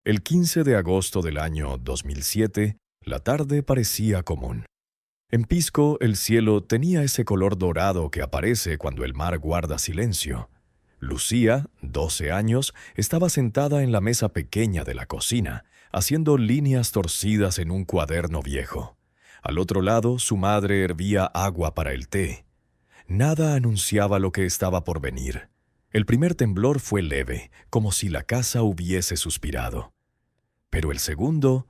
El 15 de agosto del año 2007, la tarde parecía común. En Pisco, el cielo tenía ese color dorado que aparece cuando el mar guarda silencio. Lucía, 12 años, estaba sentada en la mesa pequeña de la cocina, haciendo líneas torcidas en un cuaderno viejo. Al otro lado, su madre hervía agua para el té. Nada anunciaba lo que estaba por venir. El primer temblor fue leve, como si la casa hubiese suspirado. Pero el segundo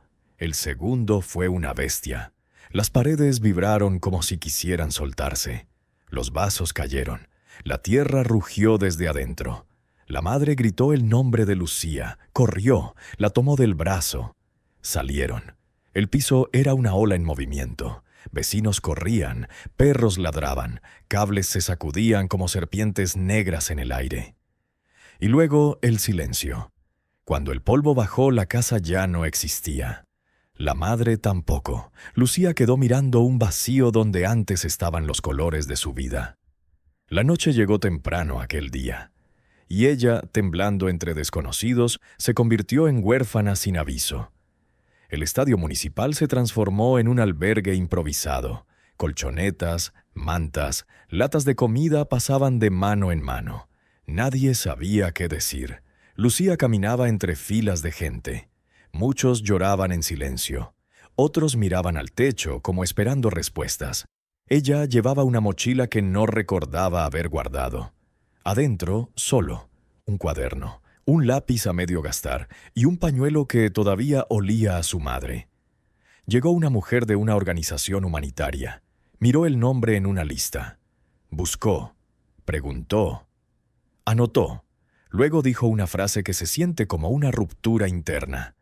fue una bestia. Las paredes vibraron como si quisieran soltarse. Los vasos cayeron. La tierra rugió desde adentro. La madre gritó el nombre de Lucía, corrió, la tomó del brazo. Salieron. El piso era una ola en movimiento. Vecinos corrían, perros ladraban, cables se sacudían como serpientes negras en el aire. Y luego el silencio. Cuando el polvo bajó, la casa ya no existía. La madre tampoco. Lucía quedó mirando un vacío donde antes estaban los colores de su vida. La noche llegó temprano aquel día, y ella, temblando entre desconocidos, se convirtió en huérfana sin aviso. El estadio municipal se transformó en un albergue improvisado. Colchonetas, mantas, latas de comida pasaban de mano en mano. Nadie sabía qué decir. Lucía caminaba entre filas de gente. Muchos lloraban en silencio. Otros miraban al techo como esperando respuestas. Ella llevaba una mochila que no recordaba haber guardado. Adentro, solo, un cuaderno, un lápiz a medio gastar y un pañuelo que todavía olía a su madre. Llegó una mujer de una organización humanitaria. Miró el nombre en una lista. Buscó, preguntó, anotó. Luego dijo una frase que se siente como una ruptura interna.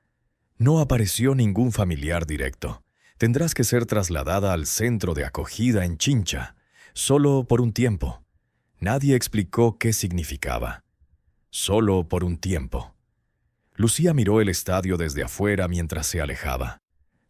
No apareció ningún familiar directo. Tendrás que ser trasladada al centro de acogida en Chincha, solo por un tiempo. Nadie explicó qué significaba. Solo por un tiempo. Lucía miró el estadio desde afuera mientras se alejaba.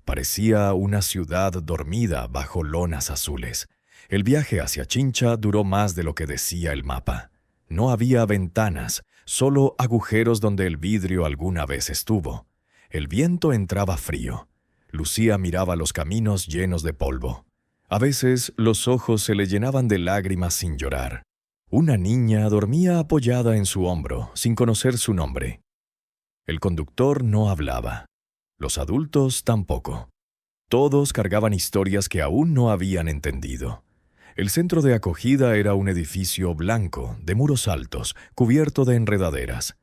Parecía una ciudad dormida bajo lonas azules. El viaje hacia Chincha duró más de lo que decía el mapa. No había ventanas, solo agujeros donde el vidrio alguna vez estuvo. El viento entraba frío. Lucía miraba los caminos llenos de polvo. A veces los ojos se le llenaban de lágrimas sin llorar. Una niña dormía apoyada en su hombro, sin conocer su nombre. El conductor no hablaba. Los adultos tampoco. Todos cargaban historias que aún no habían entendido. El centro de acogida era un edificio blanco, de muros altos, cubierto de enredaderas.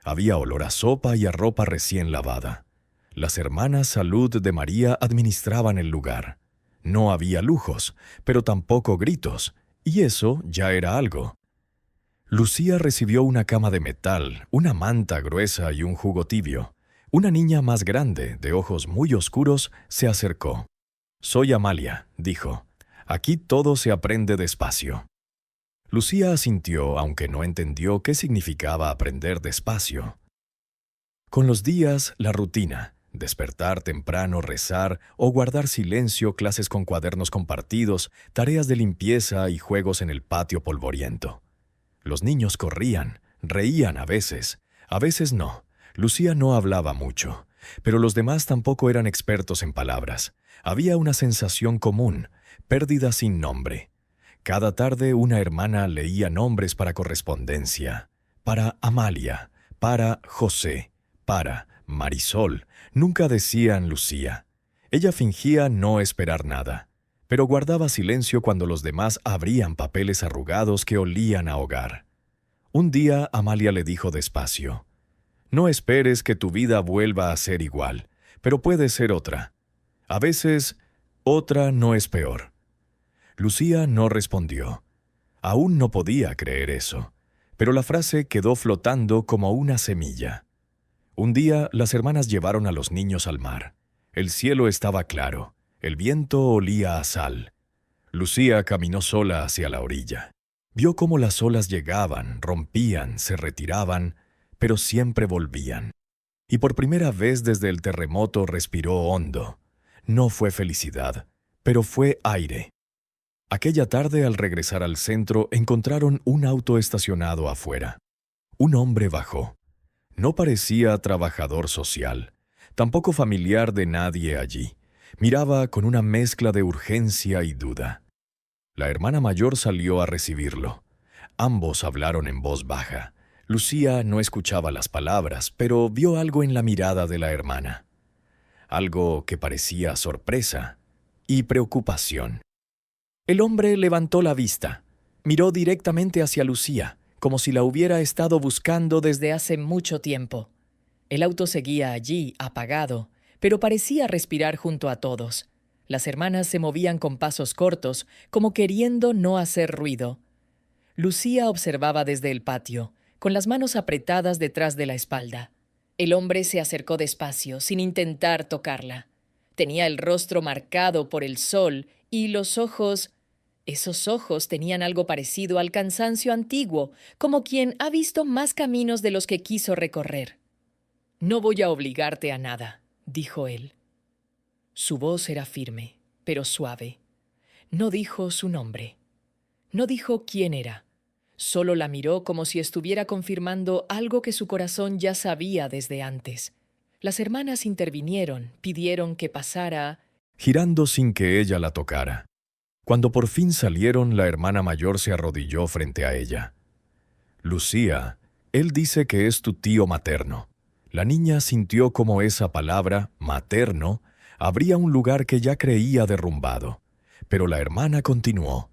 Había olor a sopa y a ropa recién lavada. Las hermanas Salud de María administraban el lugar. No había lujos, pero tampoco gritos, y eso ya era algo. Lucía recibió una cama de metal, una manta gruesa y un jugo tibio. Una niña más grande, de ojos muy oscuros, se acercó. «Soy Amalia», dijo. «Aquí todo se aprende despacio». Lucía asintió, aunque no entendió qué significaba aprender despacio. Con los días, la rutina, despertar temprano, rezar o guardar silencio, clases con cuadernos compartidos, tareas de limpieza y juegos en el patio polvoriento. Los niños corrían, reían a veces no. Lucía no hablaba mucho, pero los demás tampoco eran expertos en palabras. Había una sensación común, pérdida sin nombre. Cada tarde una hermana leía nombres para correspondencia. Para Amalia, para José, para Marisol. Nunca decían Lucía. Ella fingía no esperar nada, pero guardaba silencio cuando los demás abrían papeles arrugados que olían a hogar. Un día Amalia le dijo despacio: «No esperes que tu vida vuelva a ser igual, pero puede ser otra. A veces, otra no es peor». Lucía no respondió. Aún no podía creer eso, pero la frase quedó flotando como una semilla. Un día las hermanas llevaron a los niños al mar. El cielo estaba claro, el viento olía a sal. Lucía caminó sola hacia la orilla. Vio cómo las olas llegaban, rompían, se retiraban, pero siempre volvían. Y por primera vez desde el terremoto respiró hondo. No fue felicidad, pero fue aire. Aquella tarde, al regresar al centro, encontraron un auto estacionado afuera. Un hombre bajó. No parecía trabajador social, tampoco familiar de nadie allí. Miraba con una mezcla de urgencia y duda. La hermana mayor salió a recibirlo. Ambos hablaron en voz baja. Lucía no escuchaba las palabras, pero vio algo en la mirada de la hermana. Algo que parecía sorpresa y preocupación. El hombre levantó la vista. Miró directamente hacia Lucía, como si la hubiera estado buscando desde hace mucho tiempo. El auto seguía allí, apagado, pero parecía respirar junto a todos. Las hermanas se movían con pasos cortos, como queriendo no hacer ruido. Lucía observaba desde el patio, con las manos apretadas detrás de la espalda. El hombre se acercó despacio, sin intentar tocarla. Tenía el rostro marcado por el sol y los ojos... Esos ojos tenían algo parecido al cansancio antiguo, como quien ha visto más caminos de los que quiso recorrer. «No voy a obligarte a nada», dijo él. Su voz era firme, pero suave. No dijo su nombre. No dijo quién era. Solo la miró como si estuviera confirmando algo que su corazón ya sabía desde antes. Las hermanas intervinieron, pidieron que pasara, girando sin que ella la tocara. Cuando por fin salieron, la hermana mayor se arrodilló frente a ella. «Lucía, él dice que es tu tío materno». La niña sintió como esa palabra, materno, abría un lugar que ya creía derrumbado. Pero la hermana continuó.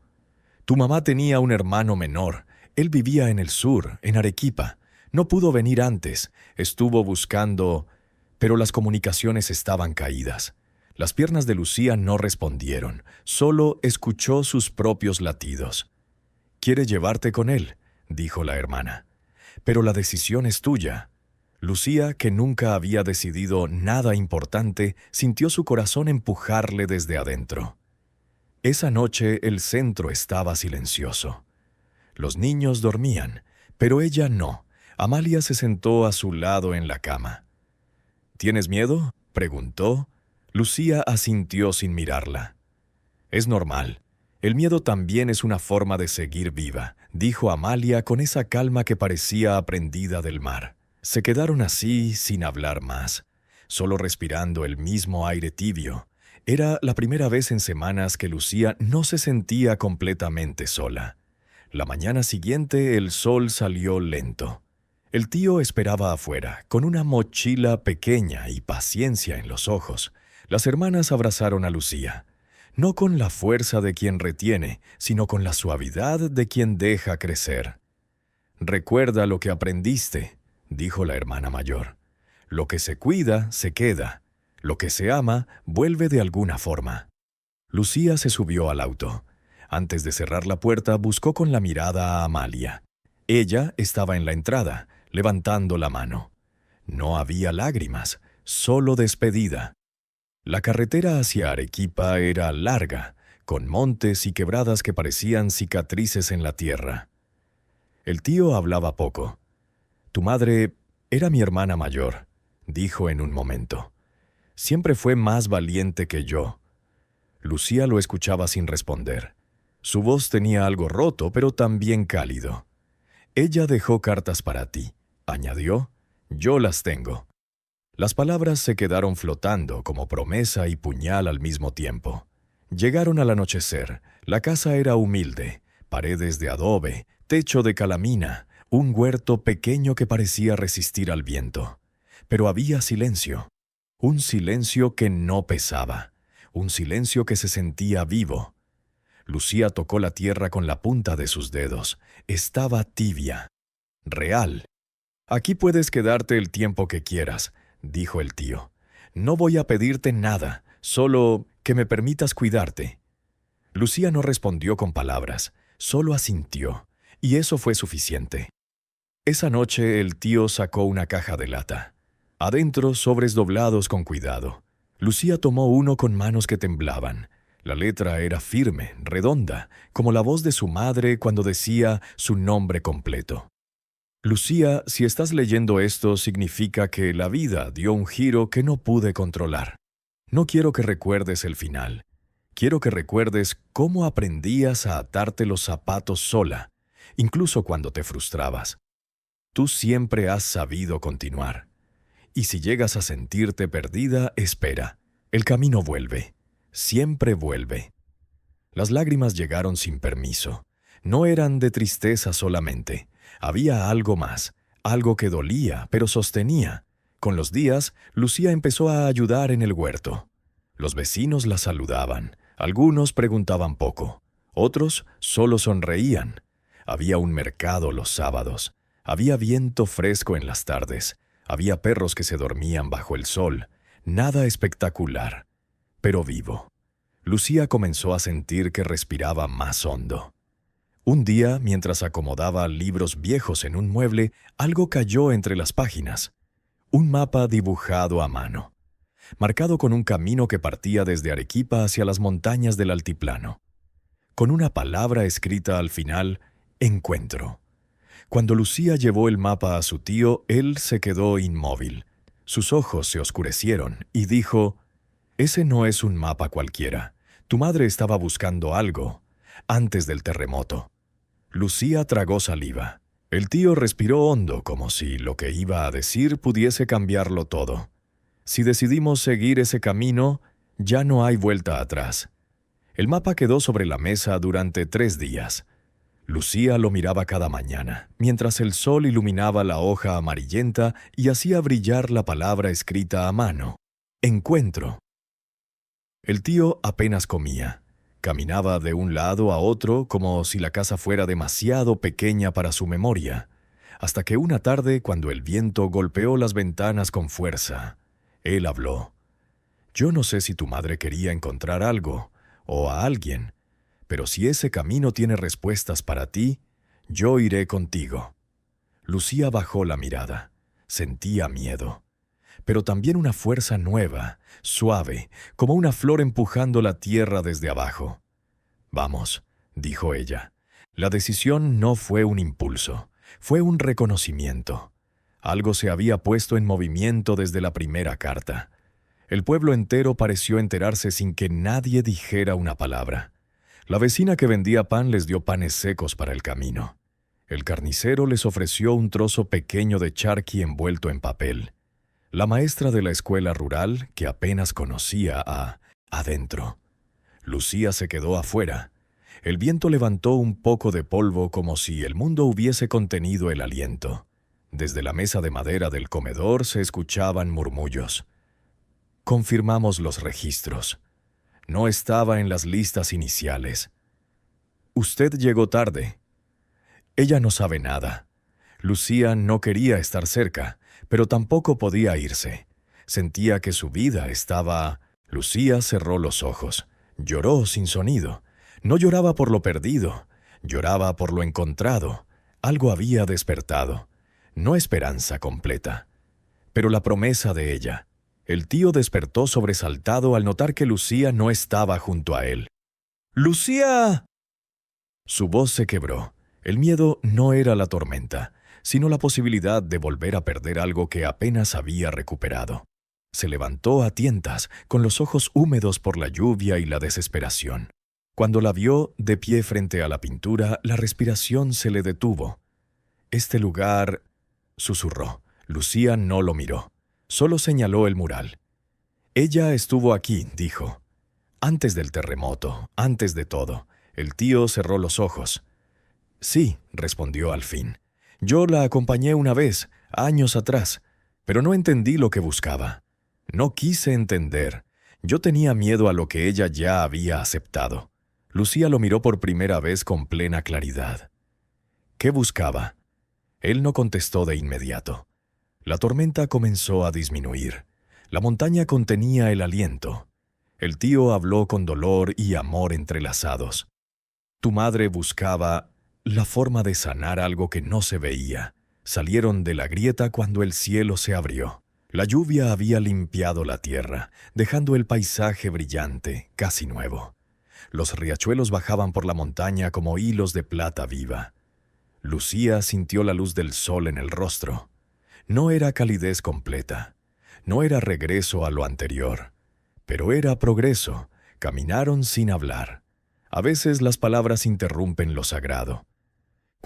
«Tu mamá tenía un hermano menor. Él vivía en el sur, en Arequipa. No pudo venir antes. Estuvo buscando... Pero las comunicaciones estaban caídas». Las piernas de Lucía no respondieron, solo escuchó sus propios latidos. «¿Quiere llevarte con él?», dijo la hermana. «Pero la decisión es tuya». Lucía, que nunca había decidido nada importante, sintió su corazón empujarle desde adentro. Esa noche el centro estaba silencioso. Los niños dormían, pero ella no. Amalia se sentó a su lado en la cama. «¿Tienes miedo?», preguntó. Lucía asintió sin mirarla. «Es normal. El miedo también es una forma de seguir viva», dijo Amalia con esa calma que parecía aprendida del mar. Se quedaron así sin hablar más, solo respirando el mismo aire tibio. Era la primera vez en semanas que Lucía no se sentía completamente sola. La mañana siguiente el sol salió lento. El tío esperaba afuera, con una mochila pequeña y paciencia en los ojos. Las hermanas abrazaron a Lucía, no con la fuerza de quien retiene, sino con la suavidad de quien deja crecer. «Recuerda lo que aprendiste», dijo la hermana mayor. «Lo que se cuida, se queda. Lo que se ama, vuelve de alguna forma». Lucía se subió al auto. Antes de cerrar la puerta, buscó con la mirada a Amalia. Ella estaba en la entrada, levantando la mano. No había lágrimas, solo despedida. La carretera hacia Arequipa era larga, con montes y quebradas que parecían cicatrices en la tierra. El tío hablaba poco. «Tu madre era mi hermana mayor», dijo en un momento. «Siempre fue más valiente que yo». Lucía lo escuchaba sin responder. Su voz tenía algo roto, pero también cálido. «Ella dejó cartas para ti», añadió. «Yo las tengo». Las palabras se quedaron flotando como promesa y puñal al mismo tiempo. Llegaron al anochecer. La casa era humilde, paredes de adobe, techo de calamina, un huerto pequeño que parecía resistir al viento. Pero había silencio, un silencio que no pesaba, un silencio que se sentía vivo. Lucía tocó la tierra con la punta de sus dedos. Estaba tibia, real. «Aquí puedes quedarte el tiempo que quieras», dijo el tío. «No voy a pedirte nada, solo que me permitas cuidarte». Lucía no respondió con palabras, solo asintió, y eso fue suficiente. Esa noche el tío sacó una caja de lata. Adentro, sobres doblados con cuidado. Lucía tomó uno con manos que temblaban. La letra era firme, redonda, como la voz de su madre cuando decía su nombre completo. «Lucía, si estás leyendo esto, significa que la vida dio un giro que no pude controlar. No quiero que recuerdes el final. Quiero que recuerdes cómo aprendías a atarte los zapatos sola, incluso cuando te frustrabas. Tú siempre has sabido continuar. Y si llegas a sentirte perdida, espera. El camino vuelve. Siempre vuelve. Las lágrimas llegaron sin permiso. No eran de tristeza solamente. Había algo más, algo que dolía, pero sostenía. Con los días, Lucía empezó a ayudar en el huerto. Los vecinos la saludaban. Algunos preguntaban poco. Otros solo sonreían. Había un mercado los sábados. Había viento fresco en las tardes. Había perros que se dormían bajo el sol. Nada espectacular, pero vivo. Lucía comenzó a sentir que respiraba más hondo. Un día, mientras acomodaba libros viejos en un mueble, algo cayó entre las páginas. Un mapa dibujado a mano, marcado con un camino que partía desde Arequipa hacia las montañas del altiplano. Con una palabra escrita al final, encuentro. Cuando Lucía llevó el mapa a su tío, él se quedó inmóvil. Sus ojos se oscurecieron y dijo: «Ese no es un mapa cualquiera. Tu madre estaba buscando algo antes del terremoto». Lucía tragó saliva. El tío respiró hondo, como si lo que iba a decir pudiese cambiarlo todo. Si decidimos seguir ese camino, ya no hay vuelta atrás. El mapa quedó sobre la mesa durante 3 días. Lucía lo miraba cada mañana, mientras el sol iluminaba la hoja amarillenta y hacía brillar la palabra escrita a mano: encuentro. El tío apenas comía. Caminaba de un lado a otro como si la casa fuera demasiado pequeña para su memoria, hasta que una tarde, cuando el viento golpeó las ventanas con fuerza, él habló. «Yo no sé si tu madre quería encontrar algo, o a alguien, pero si ese camino tiene respuestas para ti, yo iré contigo». Lucía bajó la mirada. Sentía miedo, pero también una fuerza nueva, suave, como una flor empujando la tierra desde abajo. «Vamos», dijo ella. La decisión no fue un impulso, fue un reconocimiento. Algo se había puesto en movimiento desde la primera carta. El pueblo entero pareció enterarse sin que nadie dijera una palabra. La vecina que vendía pan les dio panes secos para el camino. El carnicero les ofreció un trozo pequeño de charqui envuelto en papel. La maestra de la escuela rural, que apenas conocía a adentro. Lucía se quedó afuera. El viento levantó un poco de polvo como si el mundo hubiese contenido el aliento. Desde la mesa de madera del comedor se escuchaban murmullos. Confirmamos los registros. No estaba en las listas iniciales. Usted llegó tarde. Ella no sabe nada. Lucía no quería estar cerca, pero tampoco podía irse. Sentía que su vida estaba... Lucía cerró los ojos. Lloró sin sonido. No lloraba por lo perdido, lloraba por lo encontrado. Algo había despertado. No esperanza completa, pero la promesa de ella. El tío despertó sobresaltado al notar que Lucía no estaba junto a él. ¡Lucía! Su voz se quebró. El miedo no era la tormenta, sino la posibilidad de volver a perder algo que apenas había recuperado. Se levantó a tientas, con los ojos húmedos por la lluvia y la desesperación. Cuando la vio de pie frente a la pintura, la respiración se le detuvo. «Este lugar», susurró. Lucía no lo miró. Solo señaló el mural. «Ella estuvo aquí», dijo. «Antes del terremoto, antes de todo». El tío cerró los ojos. «Sí», respondió al fin. «Yo la acompañé una vez, años atrás, pero no entendí lo que buscaba. No quise entender. Yo tenía miedo a lo que ella ya había aceptado». Lucía lo miró por primera vez con plena claridad. ¿Qué buscaba? Él no contestó de inmediato. La tormenta comenzó a disminuir. La montaña contenía el aliento. El tío habló con dolor y amor entrelazados. Tu madre buscaba la forma de sanar algo que no se veía. Salieron de la grieta cuando el cielo se abrió. La lluvia había limpiado la tierra, dejando el paisaje brillante, casi nuevo. Los riachuelos bajaban por la montaña como hilos de plata viva. Lucía sintió la luz del sol en el rostro. No era calidez completa, no era regreso a lo anterior, pero era progreso. Caminaron sin hablar. A veces las palabras interrumpen lo sagrado.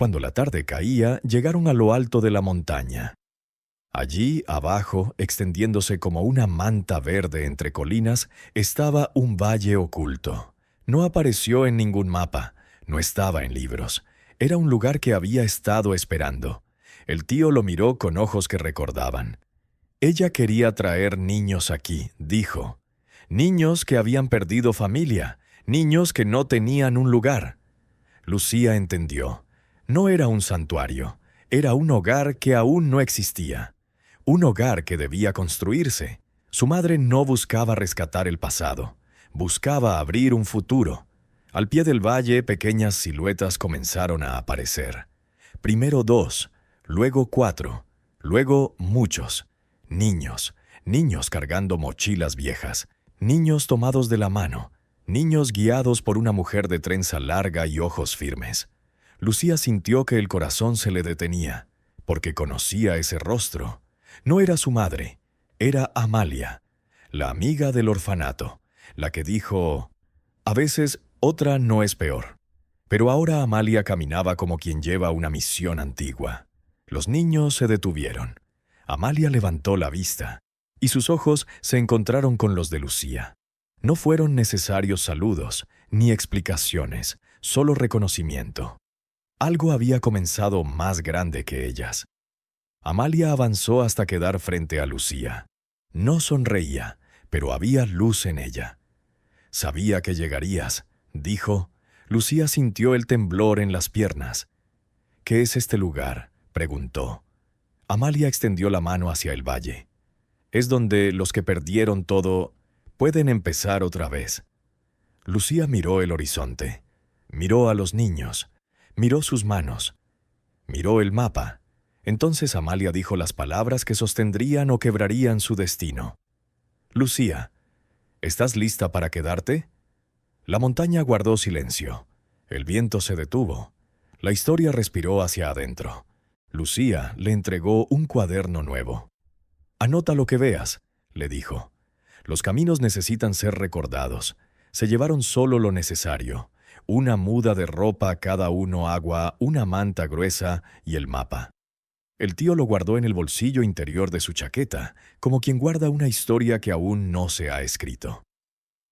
Cuando la tarde caía, llegaron a lo alto de la montaña. Allí, abajo, extendiéndose como una manta verde entre colinas, estaba un valle oculto. No apareció en ningún mapa, no estaba en libros. Era un lugar que había estado esperando. El tío lo miró con ojos que recordaban. Ella quería traer niños aquí, dijo. Niños que habían perdido familia, niños que no tenían un lugar. Lucía entendió. No era un santuario, era un hogar que aún no existía. Un hogar que debía construirse. Su madre no buscaba rescatar el pasado, buscaba abrir un futuro. Al pie del valle, pequeñas siluetas comenzaron a aparecer. Primero 2, luego 4, luego muchos. Niños, niños cargando mochilas viejas, niños tomados de la mano, niños guiados por una mujer de trenza larga y ojos firmes. Lucía sintió que el corazón se le detenía, porque conocía ese rostro. No era su madre, era Amalia, la amiga del orfanato, la que dijo, a veces otra no es peor. Pero ahora Amalia caminaba como quien lleva una misión antigua. Los niños se detuvieron. Amalia levantó la vista, y sus ojos se encontraron con los de Lucía. No fueron necesarios saludos, ni explicaciones, solo reconocimiento. Algo había comenzado más grande que ellas. Amalia avanzó hasta quedar frente a Lucía. No sonreía, pero había luz en ella. «Sabía que llegarías», dijo. Lucía sintió el temblor en las piernas. «¿Qué es este lugar?», preguntó. Amalia extendió la mano hacia el valle. «Es donde los que perdieron todo pueden empezar otra vez». Lucía miró el horizonte, miró a los niños, miró sus manos, miró el mapa. Entonces Amalia dijo las palabras que sostendrían o quebrarían su destino. «Lucía, ¿estás lista para quedarte?». La montaña guardó silencio. El viento se detuvo. La historia respiró hacia adentro. Lucía le entregó un cuaderno nuevo. «Anota lo que veas», le dijo. «Los caminos necesitan ser recordados. Se llevaron solo lo necesario. Una muda de ropa, cada uno agua, una manta gruesa y el mapa». El tío lo guardó en el bolsillo interior de su chaqueta, como quien guarda una historia que aún no se ha escrito.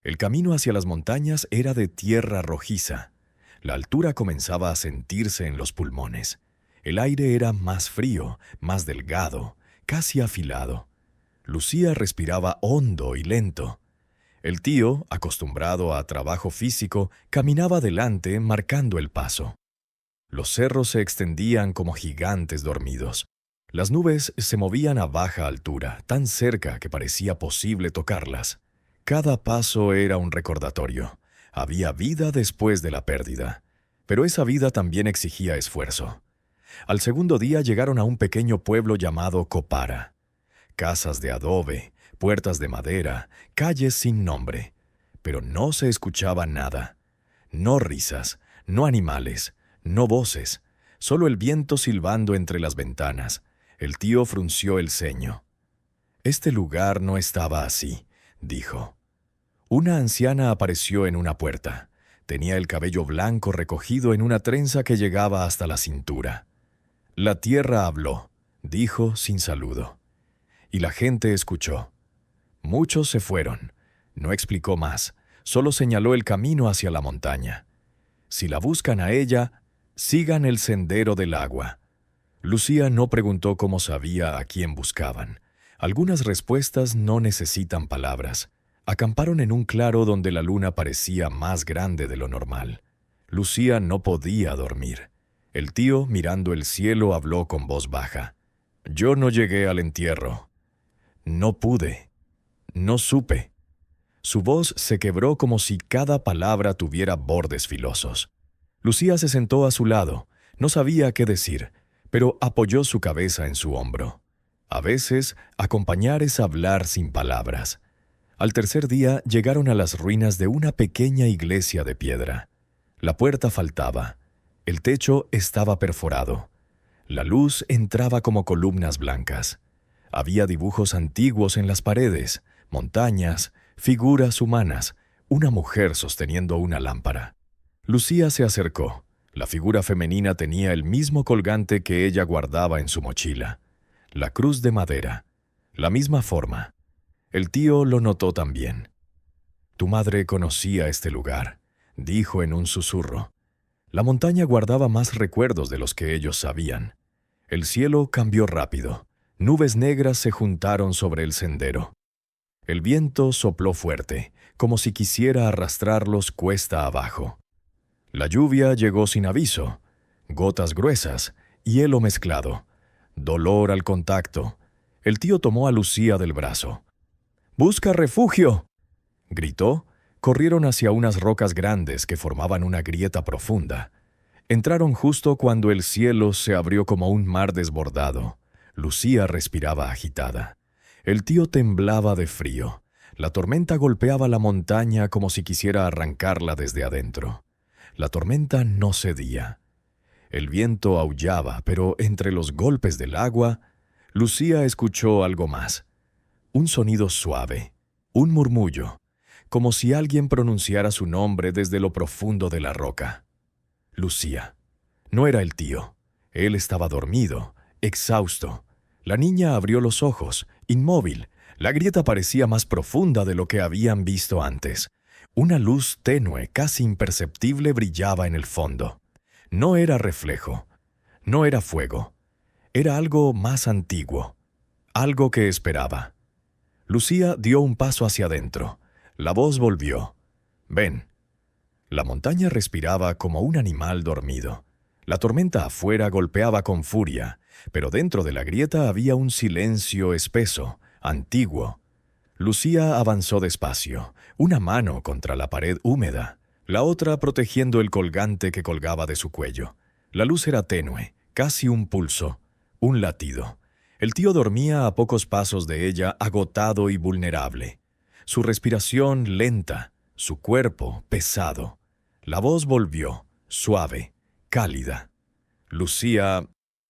El camino hacia las montañas era de tierra rojiza. La altura comenzaba a sentirse en los pulmones. El aire era más frío, más delgado, casi afilado. Lucía respiraba hondo y lento. El tío, acostumbrado a trabajo físico, caminaba delante marcando el paso. Los cerros se extendían como gigantes dormidos. Las nubes se movían a baja altura, tan cerca que parecía posible tocarlas. Cada paso era un recordatorio. Había vida después de la pérdida. Pero esa vida también exigía esfuerzo. Al segundo día llegaron a un pequeño pueblo llamado Copara. Casas de adobe, puertas de madera, calles sin nombre. Pero no se escuchaba nada. No risas, no animales, no voces, solo el viento silbando entre las ventanas. El tío frunció el ceño. «Este lugar no estaba así», dijo. Una anciana apareció en una puerta. Tenía el cabello blanco recogido en una trenza que llegaba hasta la cintura. «La tierra habló», dijo sin saludo. Y la gente escuchó. Muchos se fueron. No explicó más, solo señaló el camino hacia la montaña. «Si la buscan a ella, sigan el sendero del agua». Lucía no preguntó cómo sabía a quién buscaban. Algunas respuestas no necesitan palabras. Acamparon en un claro donde la luna parecía más grande de lo normal. Lucía no podía dormir. El tío, mirando el cielo, habló con voz baja. «Yo no llegué al entierro. No pude. No supe». Su voz se quebró como si cada palabra tuviera bordes filosos. Lucía se sentó a su lado. No sabía qué decir, pero apoyó su cabeza en su hombro. A veces, acompañar es hablar sin palabras. Al tercer día llegaron a las ruinas de una pequeña iglesia de piedra. La puerta faltaba. El techo estaba perforado. La luz entraba como columnas blancas. Había dibujos antiguos en las paredes, montañas, figuras humanas, una mujer sosteniendo una lámpara. Lucía se acercó. La figura femenina tenía el mismo colgante que ella guardaba en su mochila, la cruz de madera, la misma forma. El tío lo notó también. «Tu madre conocía este lugar», dijo en un susurro. La montaña guardaba más recuerdos de los que ellos sabían. El cielo cambió rápido. Nubes negras se juntaron sobre el sendero. El viento sopló fuerte, como si quisiera arrastrarlos cuesta abajo. La lluvia llegó sin aviso. Gotas gruesas, hielo mezclado, dolor al contacto. El tío tomó a Lucía del brazo. «¡Busca refugio!», gritó. Corrieron hacia unas rocas grandes que formaban una grieta profunda. Entraron justo cuando el cielo se abrió como un mar desbordado. Lucía respiraba agitada. El tío temblaba de frío. La tormenta golpeaba la montaña como si quisiera arrancarla desde adentro. La tormenta no cedía. El viento aullaba, pero entre los golpes del agua, Lucía escuchó algo más. Un sonido suave, un murmullo, como si alguien pronunciara su nombre desde lo profundo de la roca. Lucía. No era el tío. Él estaba dormido, exhausto. La niña abrió los ojos, inmóvil. La grieta parecía más profunda de lo que habían visto antes. Una luz tenue, casi imperceptible, brillaba en el fondo. No era reflejo. No era fuego. Era algo más antiguo. Algo que esperaba. Lucía dio un paso hacia adentro. La voz volvió. «Ven». La montaña respiraba como un animal dormido. La tormenta afuera golpeaba con furia, pero dentro de la grieta había un silencio espeso, antiguo. Lucía avanzó despacio, una mano contra la pared húmeda, la otra protegiendo el colgante que colgaba de su cuello. La luz era tenue, casi un pulso, un latido. El tío dormía a pocos pasos de ella, agotado y vulnerable. Su respiración lenta, su cuerpo pesado. La voz volvió, suave, cálida. Lucía...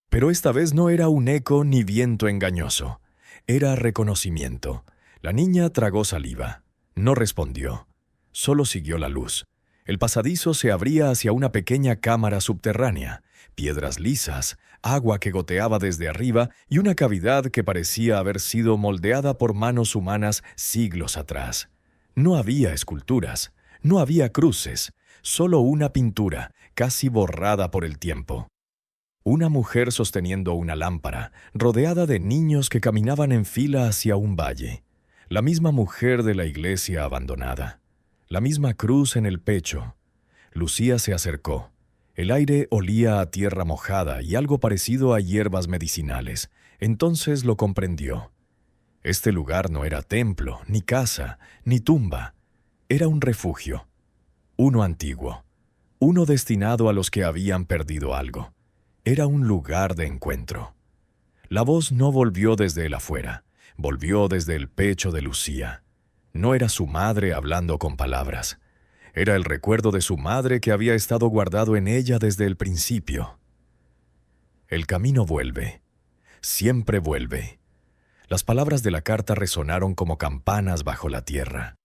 Pero esta vez no era un eco ni viento engañoso. Era reconocimiento. La niña tragó saliva. No respondió. Solo siguió la luz. El pasadizo se abría hacia una pequeña cámara subterránea, piedras lisas, agua que goteaba desde arriba y una cavidad que parecía haber sido moldeada por manos humanas siglos atrás. No había esculturas, no había cruces, solo una pintura, casi borrada por el tiempo. Una mujer sosteniendo una lámpara, rodeada de niños que caminaban en fila hacia un valle. La misma mujer de la iglesia abandonada. La misma cruz en el pecho. Lucía se acercó. El aire olía a tierra mojada y algo parecido a hierbas medicinales. Entonces lo comprendió. Este lugar no era templo, ni casa, ni tumba. Era un refugio. Uno antiguo. Uno destinado a los que habían perdido algo. Era un lugar de encuentro. La voz no volvió desde el afuera. Volvió desde el pecho de Lucía. No era su madre hablando con palabras. Era el recuerdo de su madre que había estado guardado en ella desde el principio. El camino vuelve. Siempre vuelve. Las palabras de la carta resonaron como campanas bajo la tierra.